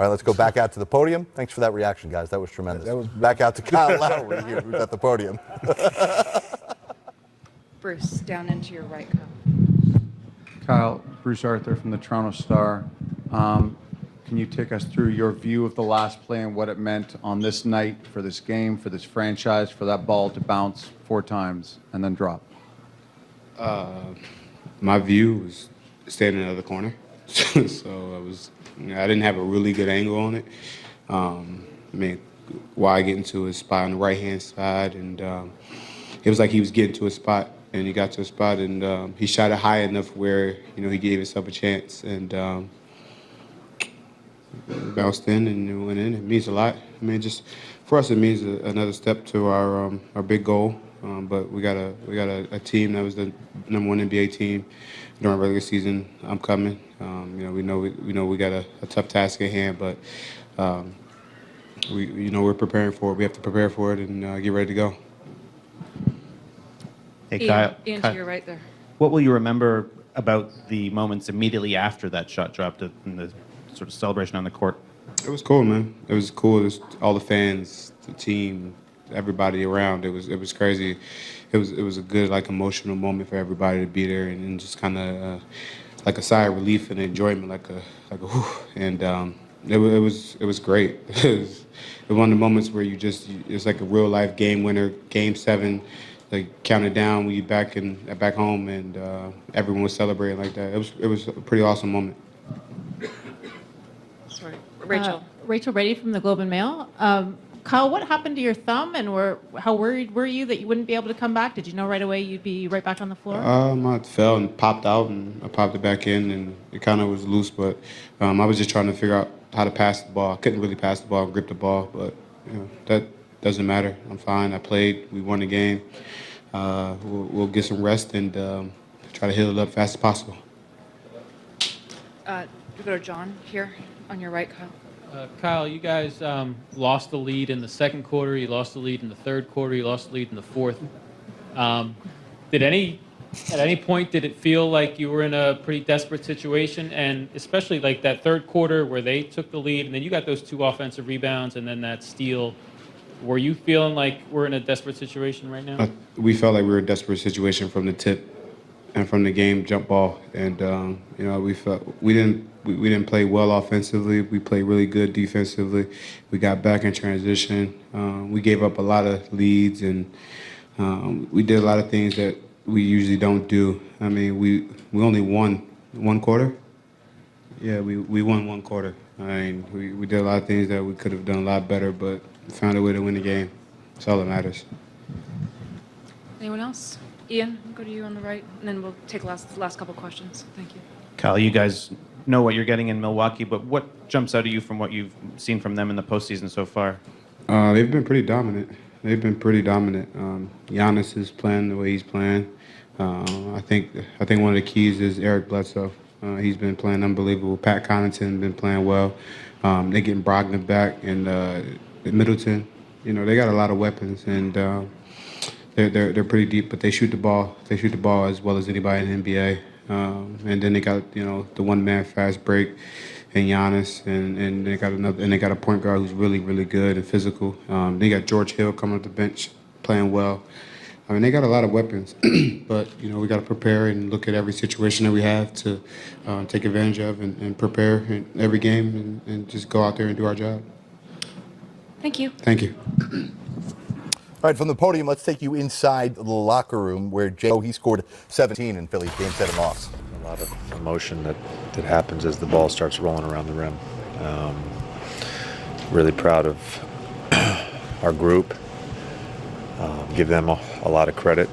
[SPEAKER 1] All right, let's go back out to the podium. Thanks for that reaction, guys. That was tremendous. That was back out to Kyle Lowry here, who's at the podium.
[SPEAKER 16] Bruce, down into your right, Kyle.
[SPEAKER 17] Kyle, Bruce Arthur from the Toronto Star. Can you take us through your view of the last play and what it meant on this night for this game, for this franchise, for that ball to bounce 4 times and then drop?
[SPEAKER 22] My view was staying in the other corner. So I didn't have a really good angle on it. Kawhi getting to his spot on the right-hand side, and it was like he was getting to a spot, and he got to a spot, and he shot it high enough where he gave himself a chance, and bounced in and went in. It means a lot. Just for us, it means another step to our big goal. But we got a team that was the #1 NBA team during regular season. I'm coming. We know we got a tough task at hand, but we're preparing for it. We have to prepare for it and get ready to go.
[SPEAKER 19] Hey, Kyle.
[SPEAKER 16] Ian, to your right there.
[SPEAKER 19] What will you remember about the moments immediately after that shot dropped and the sort of celebration on the court?
[SPEAKER 22] It was cool, man. It was cool. It was all the fans, the team, everybody around. It was crazy. It was a good, emotional moment for everybody to be there, and just kind of like a sigh of relief and enjoyment, like a whew. And it was great. It was one of the moments where it's like a real life game winner, Game 7. Counted down when you back home, and everyone was celebrating like that. It was a pretty awesome moment.
[SPEAKER 16] Sorry, Rachel.
[SPEAKER 23] Rachel Brady from the Globe and Mail. Kyle, what happened to your thumb, and how worried were you that you wouldn't be able to come back? Did you know right away you'd be right back on the floor?
[SPEAKER 22] I fell and popped out, and I popped it back in, and it kind of was loose. But I was just trying to figure out how to pass the ball. I couldn't really pass the ball, grip the ball, but that doesn't matter. I'm fine. I played. We won the game. We'll get some rest and try to heal it up as fast as possible.
[SPEAKER 16] We go to John here on your right, Kyle.
[SPEAKER 24] Kyle, you guys lost the lead in the second quarter. You lost the lead in the third quarter. You lost the lead in the fourth. At any point, did it feel like you were in a pretty desperate situation? And especially like that third quarter where they took the lead, and then you got those 2 offensive rebounds, and then that steal. Were you feeling like we're in a desperate situation right now?
[SPEAKER 22] We felt like we were in a desperate situation from the tip and from the game jump ball, and we felt we didn't play well offensively. We played really good defensively. We got back in transition. We gave up a lot of leads, and we did a lot of things that we usually don't do. We only won 1 quarter. Yeah, we won 1 quarter. We did a lot of things that we could have done a lot better, but found a way to win the game. That's all that matters.
[SPEAKER 16] Anyone else? Ian, we'll go to you on the right, and then we'll take the last couple questions. Thank you.
[SPEAKER 19] Kyle, you guys know what you're getting in Milwaukee, but what jumps out at you from what you've seen from them in the postseason so far?
[SPEAKER 22] They've been pretty dominant. they've been pretty dominant. Giannis is playing the way he's playing. I think one of the keys is Eric Bledsoe. He's been playing unbelievable. Pat Connaughton been playing well. They're getting Brogdon back and Middleton. You know, they got a lot of weapons, and they're pretty deep. But they shoot the ball. They shoot the ball as well as anybody in the NBA. And then they got the one-man fast break and Giannis, and they got a point guard who's really, really good and physical. They got George Hill coming off the bench playing well. I mean, they got a lot of weapons, but we got to prepare and look at every situation that we have to take advantage of and prepare in every game and just go out there and do our job.
[SPEAKER 16] Thank you.
[SPEAKER 22] Thank you.
[SPEAKER 1] All right, from the podium, let's take you inside the locker room where he scored 17 in Philly's Game 7 loss.
[SPEAKER 5] A lot of emotion that happens as the ball starts rolling around the rim. Really proud of our group. Give them a lot of credit.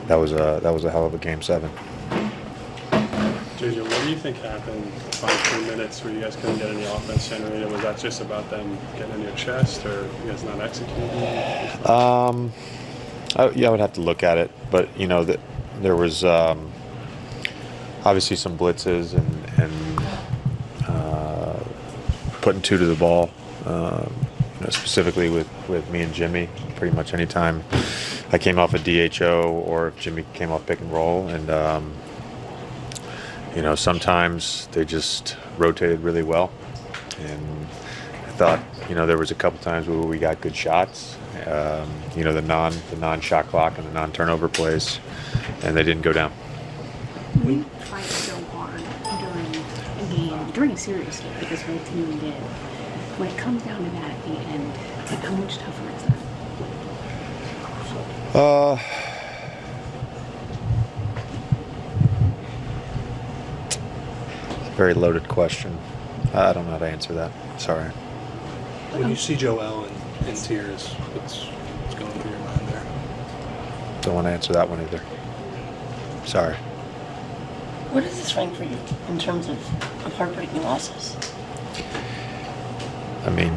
[SPEAKER 5] That was a hell of a Game 7.
[SPEAKER 8] JJ, what do you think happened the final 2 minutes where you guys couldn't get any offense generated? Was that just about them getting in your chest, or you guys not executing?
[SPEAKER 5] Yeah, I would have to look at it, but there was obviously some blitzes and putting 2 to the ball. Specifically with me and Jimmy, pretty much any time I came off a DHO or if Jimmy came off pick and roll, and sometimes they just rotated really well, and I thought there was a couple times where we got good shots, the non-shot clock and the non-turnover plays, and they didn't go down.
[SPEAKER 10] We fight so hard during a series like this whole team did. When it comes down to that at the end, how much tougher is that?
[SPEAKER 5] Very loaded question. I don't know how to answer that. Sorry.
[SPEAKER 8] When you see Joel in tears, what's going through your mind there?
[SPEAKER 5] Don't want to answer that one either. Sorry.
[SPEAKER 10] What does this ring for you in terms of heartbreaking losses?
[SPEAKER 5] I mean,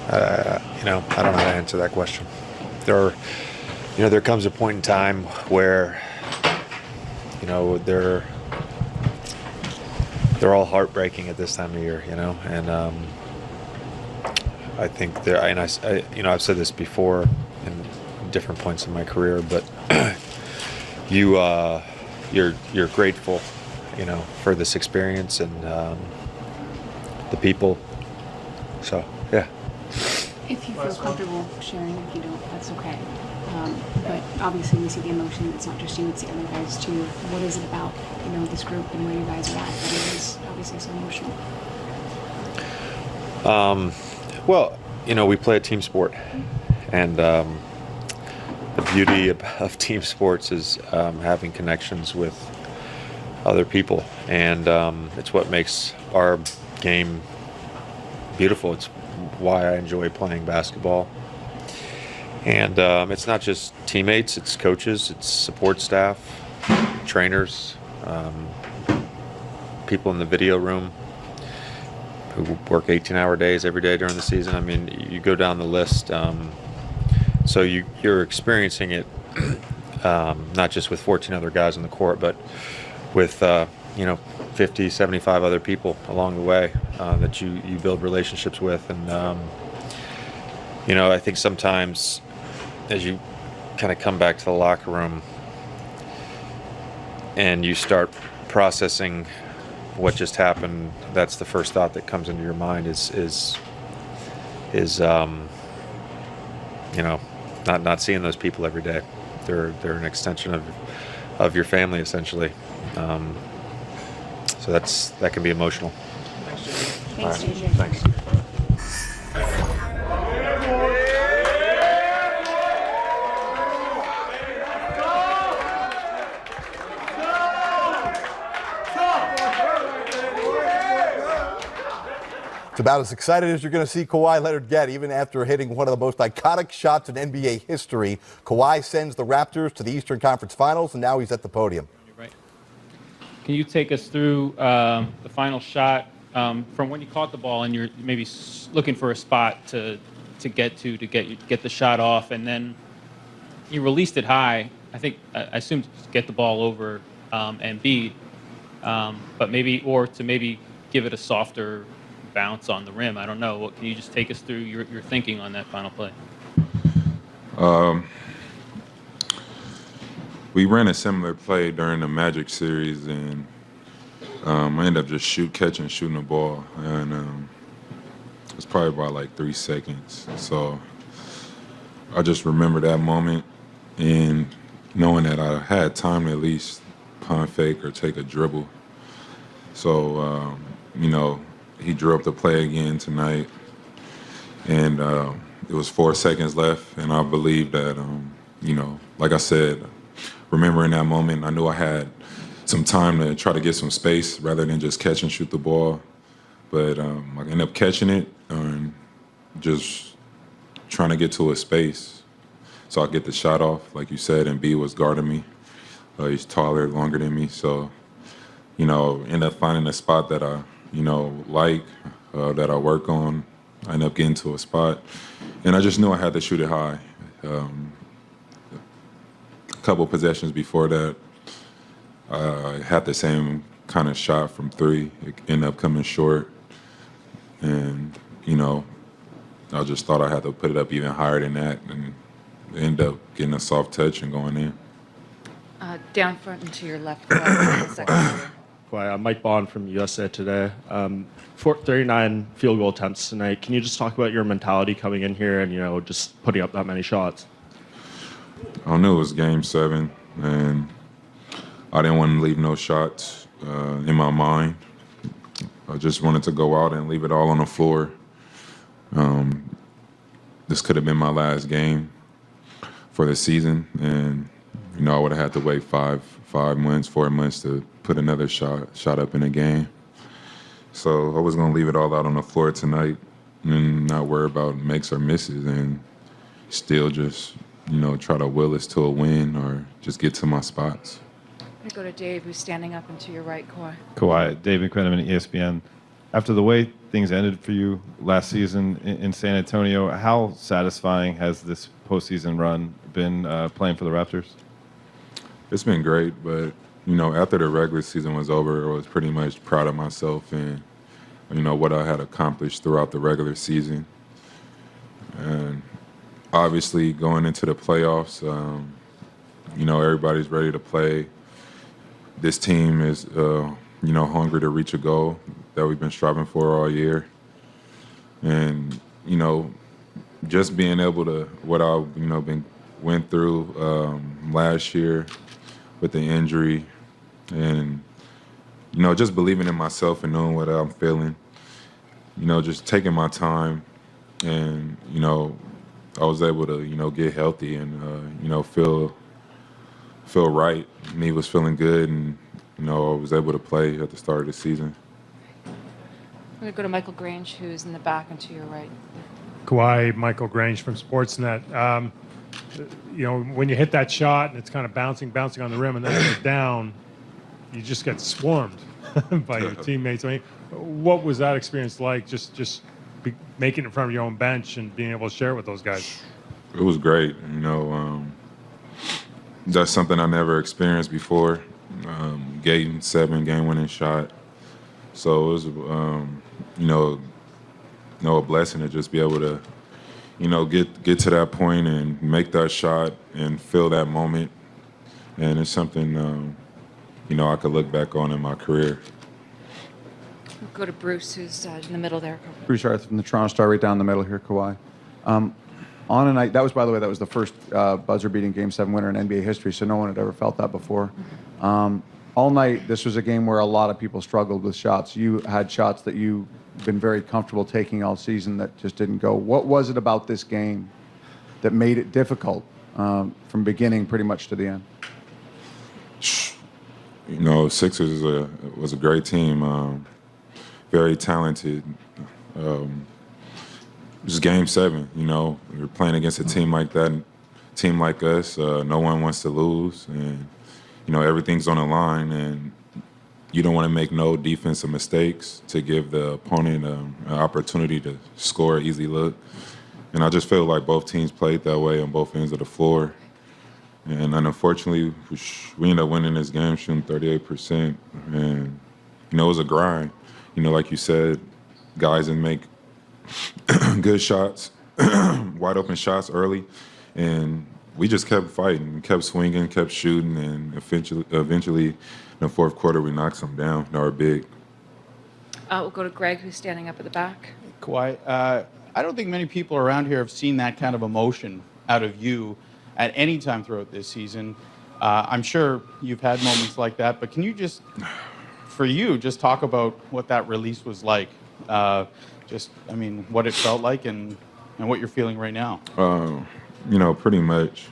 [SPEAKER 5] I don't know how to answer that question. There comes a point in time where, they're all heartbreaking at this time of year, and I think I've said this before in different points in my career, but you're grateful, for this experience and the people. So, yeah.
[SPEAKER 10] If you feel comfortable sharing, if you don't, that's okay. But obviously we see the emotion. It's not just you, it's the other guys too. What is it about, this group and where you guys are at that it is obviously so emotional?
[SPEAKER 5] Well, we play a team sport, and the beauty of team sports is having connections with other people, and it's what makes our game beautiful. It's why I enjoy playing basketball. And it's not just teammates, it's coaches, it's support staff, trainers, people in the video room who work 18-hour days every day during the season. I mean, you go down the list. So you're experiencing it not just with 14 other guys on the court, but with 50, 75 other people along the way that you build relationships with. And I think sometimes as you kind of come back to the locker room and you start processing what just happened, that's the first thought that comes into your mind is not seeing those people every day. They're an extension of your family, essentially. So that can be emotional.
[SPEAKER 10] Thanks, JJ.
[SPEAKER 5] Thanks.
[SPEAKER 1] It's about as excited as you're going to see Kawhi Leonard get, even after hitting one of the most iconic shots in NBA history. Kawhi sends the Raptors to the Eastern Conference Finals, and now he's at the podium.
[SPEAKER 24] Right. Can you take us through the final shot from when you caught the ball and you're maybe looking for a spot to to get the shot off, and then you released it high. I assumed to get the ball over Embiid, but maybe give it a softer bounce on the rim. I don't know. Can you just take us through your thinking on that final play?
[SPEAKER 2] We ran a similar play during the Magic series, and I ended up just shooting the ball, and it was probably about like 3 seconds. So I just remember that moment and knowing that I had time to at least pump fake or take a dribble. So, he drew up the play again tonight, and it was 4 seconds left, and I believe that, like I said, remembering that moment, I knew I had some time to try to get some space rather than just catch and shoot the ball. But I ended up catching it and just trying to get to a space so I get the shot off. Like you said, Embiid was guarding me. He's taller, longer than me. So, end up finding a spot that I, that I work on. I end up getting to a spot. And I just knew I had to shoot it high. A couple possessions before that, I had the same kind of shot from 3. It ended up coming short. And, I just thought I had to put it up even higher than that and end up getting a soft touch and going in.
[SPEAKER 16] Down front and to your left. Kawwhi,
[SPEAKER 3] I'm Mike Bond from USA Today. 39 field goal attempts tonight. Can you just talk about your mentality coming in here and, just putting up that many shots?
[SPEAKER 2] I knew it was Game 7, and I didn't want to leave no shots in my mind. I just wanted to go out and leave it all on the floor. This could have been my last game for the season, and I would have had to wait 4 months to put another shot up in a game. So I was going to leave it all out on the floor tonight and not worry about makes or misses, and still just try to will us to a win or just get to my spots.
[SPEAKER 16] I'm going to go to Dave, who's standing up and to your right, Kawwhi.
[SPEAKER 6] Kawwhi, Dave McMenamin, ESPN. After the way things ended for you last season in San Antonio, how satisfying has this postseason run been playing for the Raptors?
[SPEAKER 2] It's been great, but, after the regular season was over, I was pretty much proud of myself and, what I had accomplished throughout the regular season. And obviously, going into the playoffs, everybody's ready to play. This team is, hungry to reach a goal that we've been striving for all year. And, just being able to, what I, went through last year with the injury and, just believing in myself and knowing what I'm feeling, just taking my time and, I was able to, get healthy and, feel right. And he was feeling good, and, I was able to play at the start of the season.
[SPEAKER 16] I'm going to go to Michael Grange, who's in the back and to your right.
[SPEAKER 12] Kawwhi, Michael Grange from Sportsnet. When you hit that shot and it's kind of bouncing on the rim and then it goes down, you just get swarmed by your teammates. I mean, what was that experience like, just making it in front of your own bench and being able to share it with those guys?
[SPEAKER 2] It was great. That's something I never experienced before. Game 7, game-winning shot. So it was, a blessing to just be able to, get to that point and make that shot and feel that moment. And it's something, I could look back on in my career.
[SPEAKER 16] We'll go to Bruce, who's in the middle there.
[SPEAKER 17] Bruce Arthur from the Toronto Star, right down the middle here, Kawwhi. On a night, that was, by the way, that was the first buzzer-beating Game 7 winner in NBA history, so no one had ever felt that before. All night, this was a game where a lot of people struggled with shots. You had shots that you've been very comfortable taking all season that just didn't go. What was it about this game that made it difficult from beginning pretty much to the end?
[SPEAKER 2] Sixers was a great team, very talented. Just Game 7, we were playing against a team like that, team like us. No one wants to lose, and everything's on the line, and you don't want to make no defensive mistakes to give the opponent an opportunity to score an easy look. And I just feel like both teams played that way on both ends of the floor. And unfortunately, we ended up winning this game shooting 38%. And, it was a grind. Like you said, guys didn't make good shots, wide open shots early. And we just kept fighting, kept swinging, kept shooting. And eventually in the fourth quarter, we knocked some down. They were big.
[SPEAKER 16] We'll go to Greg, who's standing up at the back.
[SPEAKER 9] Kawhi, I don't think many people around here have seen that kind of emotion out of you at any time throughout this season. I'm sure you've had moments like that, but can you just talk about what that release was like? What it felt like and what you're feeling right now.
[SPEAKER 2] Pretty much.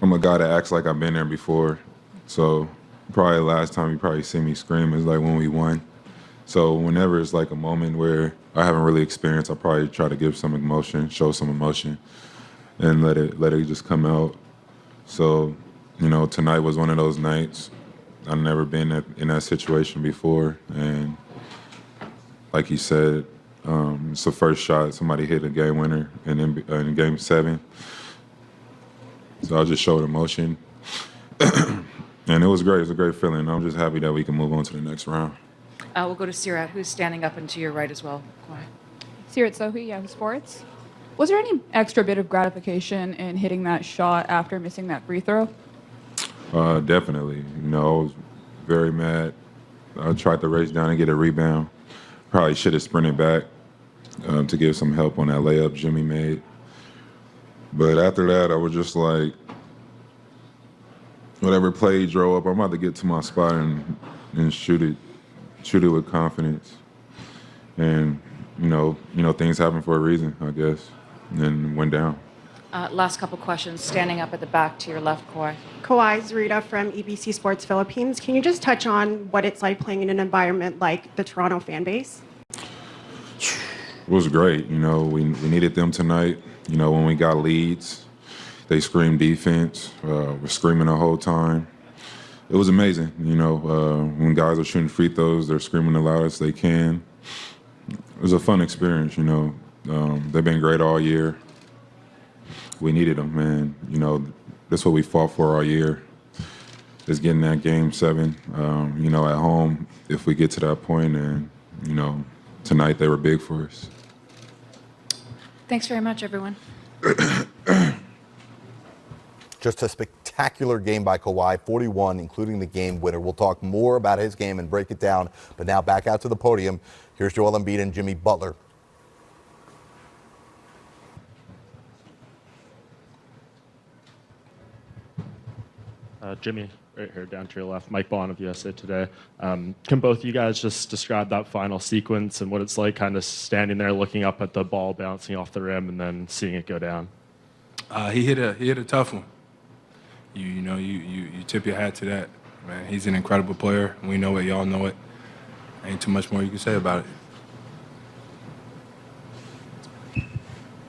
[SPEAKER 2] I'm a guy that acts like I've been there before. So probably the last time you probably see me scream is like when we won. So whenever it's like a moment where I haven't really experienced, I probably try to give some emotion, show some emotion, and let it just come out. So, tonight was one of those nights. I've never been in that situation before, and like you said, it's the first shot somebody hit a game winner in Game 7. So I just showed emotion, and it was great. It was a great feeling. I'm just happy that we can move on to the next round.
[SPEAKER 16] We'll go to Sirat, who's standing up and to your right as well.
[SPEAKER 13] Sirat Sohi, Yahoo Sports. Was there any extra bit of gratification in hitting that shot after missing that free throw?
[SPEAKER 2] Definitely. I was very mad. I tried to race down and get a rebound. Probably should have sprinted back to give some help on that layup Jimmy made. But after that, I was just like, whatever play drove up, I'm about to get to my spot and shoot it with confidence. And, things happen for a reason, I guess, and went down.
[SPEAKER 16] Last couple questions. Standing up at the back to your left, Kawwhi.
[SPEAKER 14] Kawwhi Zarita from EBC Sports Philippines. Can you just touch on what it's like playing in an environment like the Toronto fan base?
[SPEAKER 2] It was great. We needed them tonight. When we got leads, they screamed defense. We're screaming the whole time. It was amazing. When guys are shooting free throws, they're screaming the loudest they can. It was a fun experience. They've been great all year. We needed them, man. That's what we fought for all year, is getting that Game 7, at home, if we get to that point. And, tonight they were big for us.
[SPEAKER 16] Thanks very much, everyone.
[SPEAKER 1] Just a spectacular game by Kawhi, 41, including the game winner. We'll talk more about his game and break it down. But now back out to the podium. Here's Joel Embiid and Jimmy Butler.
[SPEAKER 3] Jimmy, right here down to your left, Mike Bond of USA Today. Can both of you guys just describe that final sequence and what it's like kind of standing there looking up at the ball bouncing off the rim and then seeing it go down?
[SPEAKER 18] He hit a tough one. You tip your hat to that, man. He's an incredible player. We know it. Y'all know it. Ain't too much more you can say about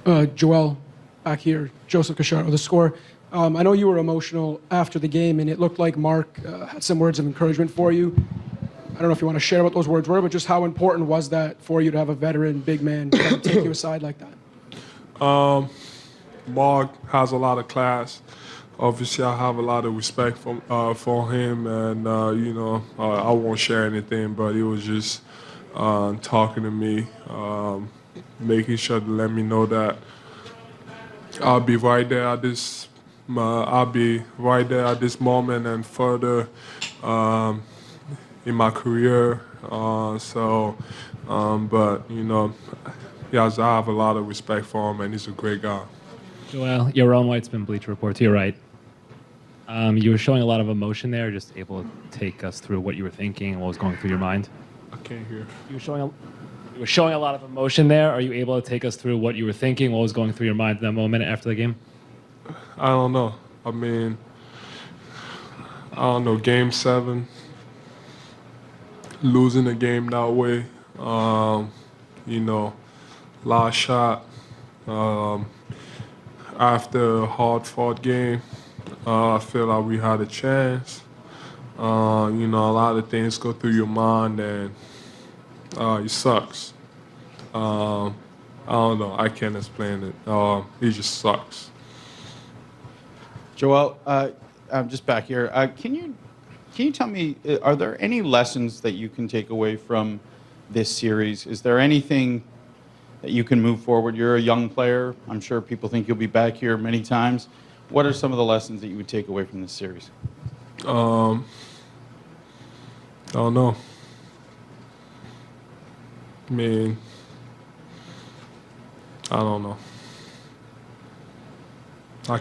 [SPEAKER 4] it. Joel, back here, Joseph Cacharo, the score. I know you were emotional after the game, and it looked like Mark had some words of encouragement for you. I don't know if you want to share what those words were, but just how important was that for you to have a veteran big man kind of take you aside like that?
[SPEAKER 25] Mark has a lot of class. Obviously, I have a lot of respect for him, and I won't share anything, but he was just talking to me, making sure to let me know that I'll be right there at this. I'll be right there at this moment and further in my career. Yes, I have a lot of respect for him, and he's a great guy.
[SPEAKER 26] Joel, Yaron White's been Bleacher Report to your right. You were showing a lot of emotion there. Just able to take us through what you were thinking and what was going through your mind?
[SPEAKER 25] I can't hear.
[SPEAKER 26] You were showing a lot of emotion there. Are you able to take us through what you were thinking, what was going through your mind in that moment after the game?
[SPEAKER 25] I don't know. Game 7, losing the game that way. Last shot. After a hard-fought game, I feel like we had a chance. A lot of things go through your mind, and it sucks. I don't know. I can't explain it. He just sucks.
[SPEAKER 9] Joel, I'm just back here. Can you tell me, are there any lessons that you can take away from this series? Is there anything that you can move forward? You're a young player. I'm sure people think you'll be back here many times. What are some of the lessons that you would take away from this series?
[SPEAKER 25] I don't know. I mean, I don't know. I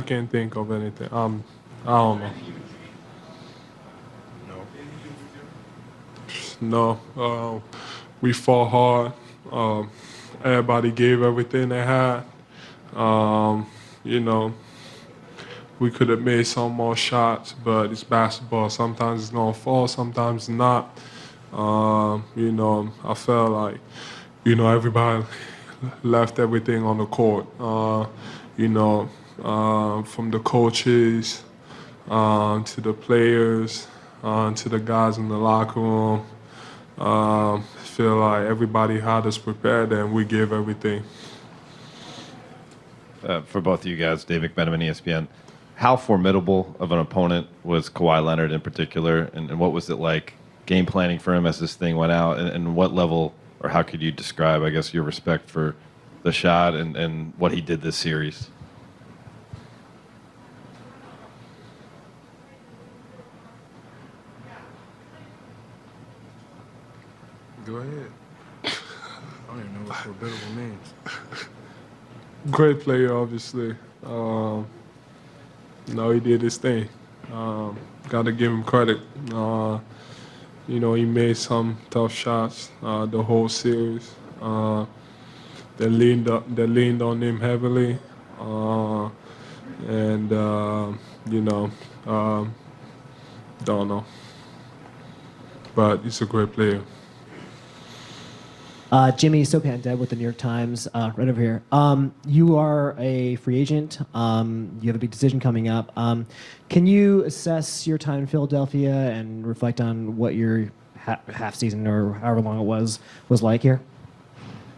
[SPEAKER 25] can't think of anything. I don't know. No. We fought hard. Everybody gave everything they had. You know, we could have made some more shots, but it's basketball. Sometimes it's gonna fall, sometimes not. You know, I felt like, you know, everybody left everything on the court. You know, from the coaches to the players to the guys in the locker room. Feel like everybody had us prepared and we gave everything.
[SPEAKER 6] For both of you guys, Dave McMenamin, ESPN, how formidable of an opponent was Kawhi Leonard in particular, and what was it like game planning for him as this thing went out, and what level, or how could you describe, I guess, your respect for the shot and what he did this series?
[SPEAKER 25] Go ahead.
[SPEAKER 18] I don't even know what formidable means.
[SPEAKER 25] Great player, obviously. No, he did his thing. Got to give him credit. You know, he made some tough shots the whole series. They leaned on him heavily, and you know, don't know. But he's a great player.
[SPEAKER 7] Jimmy Sopan with the New York Times, right over here. You are a free agent. You have a big decision coming up. Can you assess your time in Philadelphia and reflect on what your half season or however long it was like here?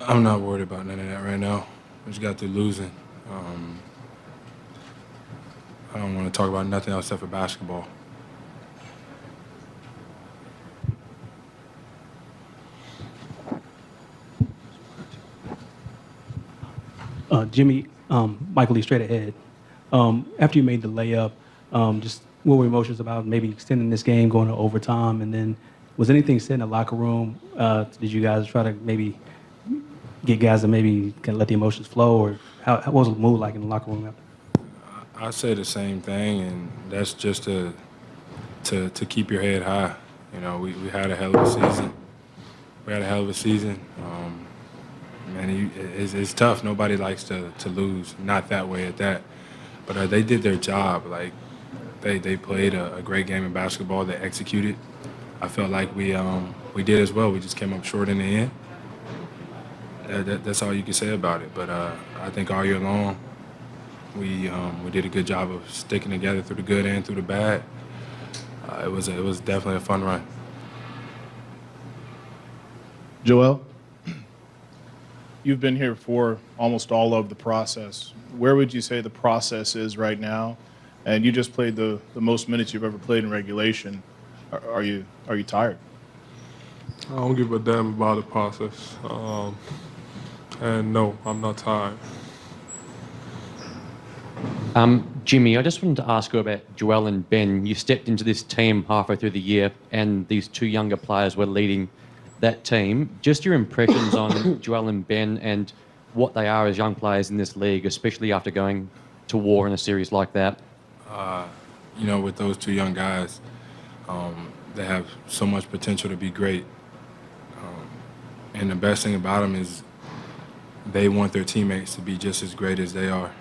[SPEAKER 18] I'm not worried about none of that right now. I just got through losing. I don't want to talk about nothing else except for basketball.
[SPEAKER 11] Jimmy, Michael Lee, straight ahead. After you made the layup, just what were emotions about maybe extending this game, going to overtime, and then was anything said in the locker room? Did you guys try to maybe get guys to maybe kind of let the emotions flow, or what was the mood like in the locker room after?
[SPEAKER 18] I say the same thing, and that's just to keep your head high. You know, we had a hell of a season. And it's tough. Nobody likes to lose, not that way at that. But they did their job. Like, they played a great game of basketball. They executed. I felt like we did as well. We just came up short in the end. That's all you can say about it. But I think all year long, we did a good job of sticking together through the good and through the bad. It was definitely a fun run.
[SPEAKER 15] Joel, you've been here for almost all of the process. Where would you say the process is right now? And you just played the most minutes you've ever played in regulation. Are you tired?
[SPEAKER 25] I don't give a damn about the process. And no, I'm not tired.
[SPEAKER 20] Jimmy, I just wanted to ask you about Joel and Ben. You stepped into this team halfway through the year, and these two younger players were leading that team. Just your impressions on Joel and Ben and what they are as young players in this league, especially after going to war in a series like that.
[SPEAKER 18] You know, with those two young guys, they have so much potential to be great. And the best thing about them is they want their teammates to be just as great as they are.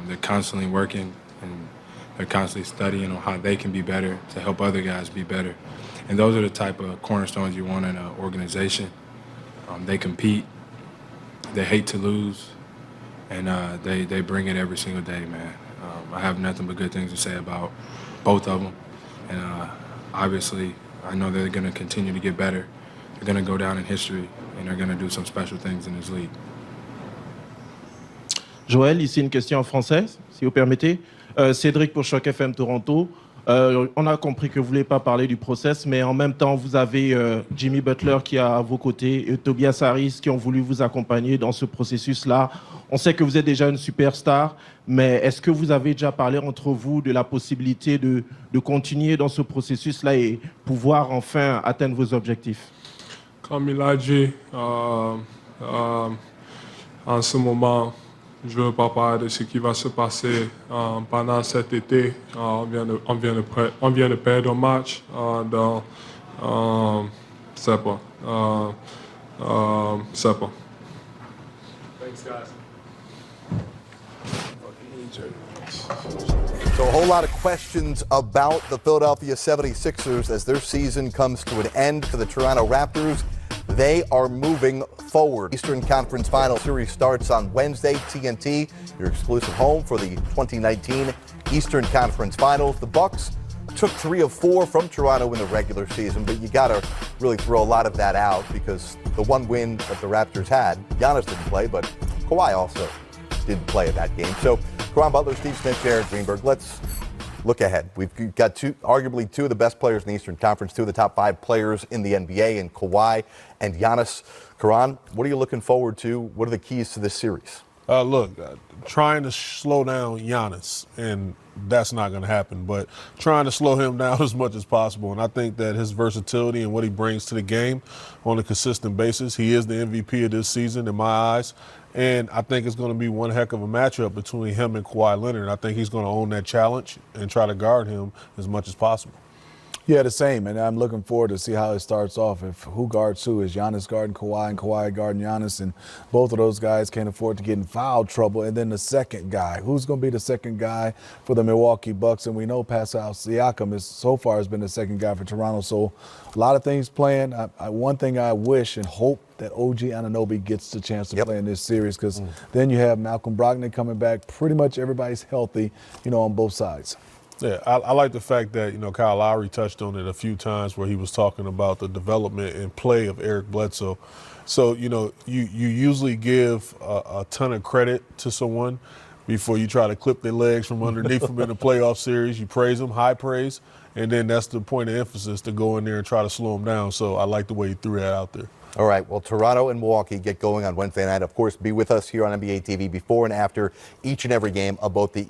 [SPEAKER 18] They're constantly working, and they're constantly studying on how they can be better to help other guys be better. And those are the type of cornerstones you want in an organization. They compete, they hate to lose, and they bring it every single day, man. I have nothing but good things to say about both of them. And obviously, I know they're going to continue to get better. They're going to go down in history, and they're going to do some special things in this league.
[SPEAKER 8] Joël, ici une question en français, si vous permettez. Cédric pour Choc FM Toronto. On a compris que vous ne voulez pas parler du process, mais en même temps, vous avez Jimmy Butler qui est à vos côtés et Tobias Harris qui ont voulu vous accompagner dans ce processus-là. On sait que vous êtes déjà une superstar, mais est-ce que vous avez déjà parlé entre vous de la possibilité de continuer dans ce processus-là et pouvoir enfin atteindre vos objectifs?
[SPEAKER 25] Comme il a dit, en ce moment, je ne veux pas parler de ce qui va se passer pendant cet été. On vient de perdre un match dans Septembre. Septembre.
[SPEAKER 1] Thanks, guys. So a whole lot of questions about the Philadelphia 76ers as their season comes to an end. For the Toronto Raptors, they are moving forward. Eastern Conference Final Series starts on Wednesday. TNT, your exclusive home for the 2019 Eastern Conference Finals. The Bucks took 3 of 4 from Toronto in the regular season, but you got to really throw a lot of that out because the one win that the Raptors had, Giannis didn't play, but Kawhi also didn't play in that game. So, Caron Butler, Steve Smith, Jared Greenberg, let's look ahead. We've got arguably two of the best players in the Eastern Conference, 2 of the top 5 players in the NBA, in Kawhi and Giannis. Caron, what are you looking forward to? What are the keys to this series?
[SPEAKER 10] Trying to slow down Giannis, and that's not going to happen, but trying to slow him down as much as possible. And I think that his versatility and what he brings to the game on a consistent basis, he is the MVP of this season in my eyes. And I think it's going to be one heck of a matchup between him and Kawhi Leonard. I think he's going to own that challenge and try to guard him as much as possible.
[SPEAKER 19] Yeah, the same, and I'm looking forward to see how it starts off. If who guards who, is Giannis guarding Kawhi and Kawhi guarding Giannis, and both of those guys can't afford to get in foul trouble. And then the second guy, who's going to be the second guy for the Milwaukee Bucks? And we know Pascal Siakam so far has been the second guy for Toronto. So a lot of things playing. One thing I wish and hope that OG Anunoby gets the chance to play in this series, because then you have Malcolm Brogdon coming back. Pretty much everybody's healthy, on both sides.
[SPEAKER 10] Yeah, I like the fact that, Kyle Lowry touched on it a few times where he was talking about the development and play of Eric Bledsoe. So, you usually give a ton of credit to someone before you try to clip their legs from underneath them in the playoff series. You praise them, high praise, and then that's the point of emphasis to go in there and try to slow them down. So I like the way he threw that out there.
[SPEAKER 1] All right, well, Toronto and Milwaukee get going on Wednesday night. Of course, be with us here on NBA TV before and after each and every game of both the